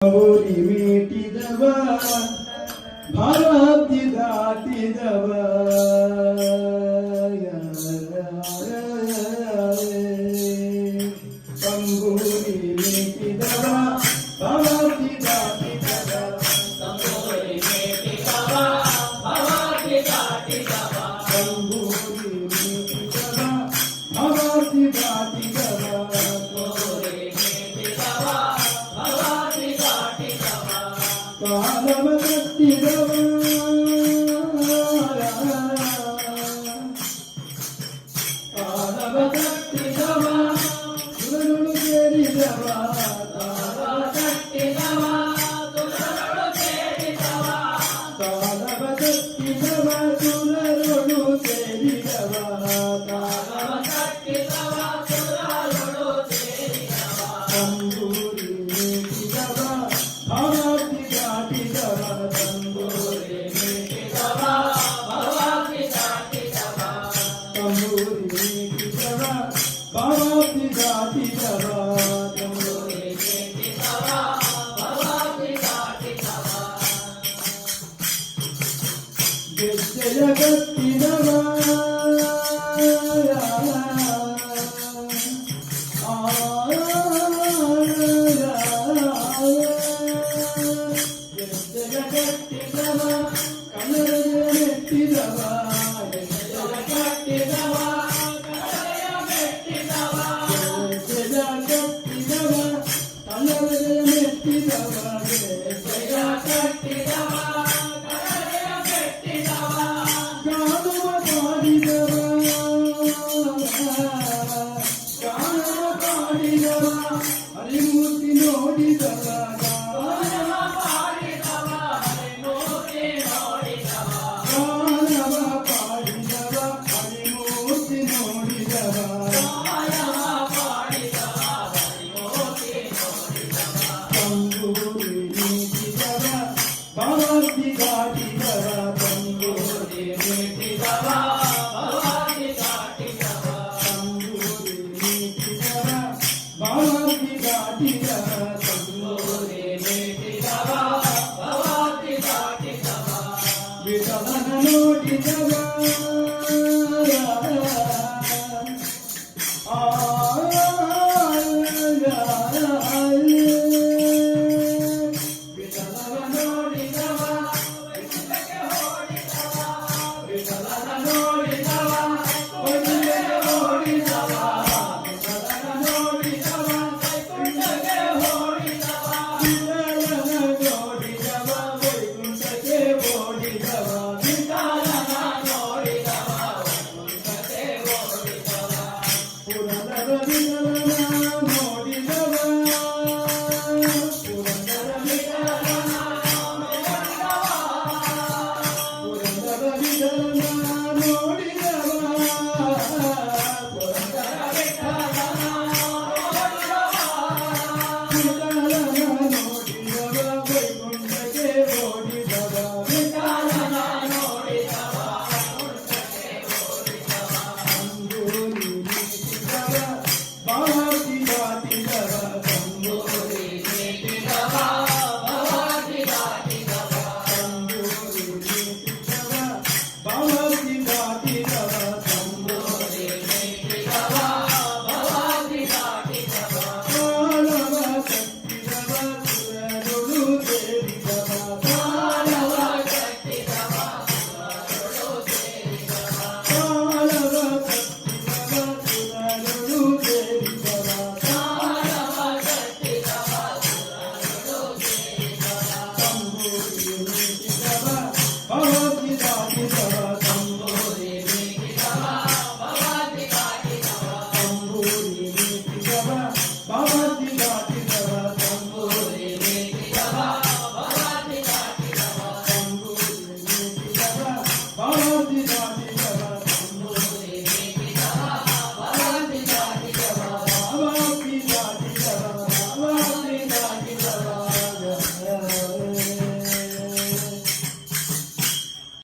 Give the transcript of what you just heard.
ಊರಿ ಮೀಟಿದವ ಭಾರತಿ ದಾಟಿದವ ತಂಬೂರಿ ಮೀಟಿದವ ಭಾರತಿ ದಾಟಿದವ ತಂಬೂರಿ ಮೀಟಿದವ ಭಾರತಿ ದಾಟಿದವ ತಂಬೂರಿ ಮೀಟಿದವ ಭಾರತಿ ದಾಟಿದವ ಕಾಲವ ಕಟ್ಟಿದವ ಕಾಲವ ಕಟ್ಟಿದವ ಸುರಳು ಸೇರಿದವ ಕಾಲವ ಕಟ್ಟಿದವ ಸುರಳು ಸೇರಿದವ ಕಾಲವ ಕಟ್ಟಿದವ ಸುರಳು ಸೇರಿದವ ಕಾಲವ ಕಟ್ಟಿದವ ಸುರಳು ಸೇರಿದವ ತಂಬೂರಿ ಮೀಟಿದವ ಭಾರತಿ ದಾಟಿದವ ತಂಬೂರಿ ಮೀಟಿದವ ಭಾರತಿ ದಾಟಿದವ ತಂಬೂರಿ ಮೀಟಿದವ ಭಾರತಿ ದಾಟಿದವ ತಂಬೂರಿ ಮೀಟಿದವ ಭಾರತಿ ದಾಟಿದವ ಗೆಜ್ಜೆಯ ಕಟ್ಟಿದವ ಕಟ್ಟಿದವ ಕನ್ನಡ ಮೆಟ್ಟಿದವ ಕಟ್ಟಿದವ ಕನ್ನಡ ಮೆಟ್ಟಿದವ ಕಟ್ಟಿದವ ಕನ್ನಡ ಮೆಟ್ಟಿದವ ಕಟ್ಟಿದವ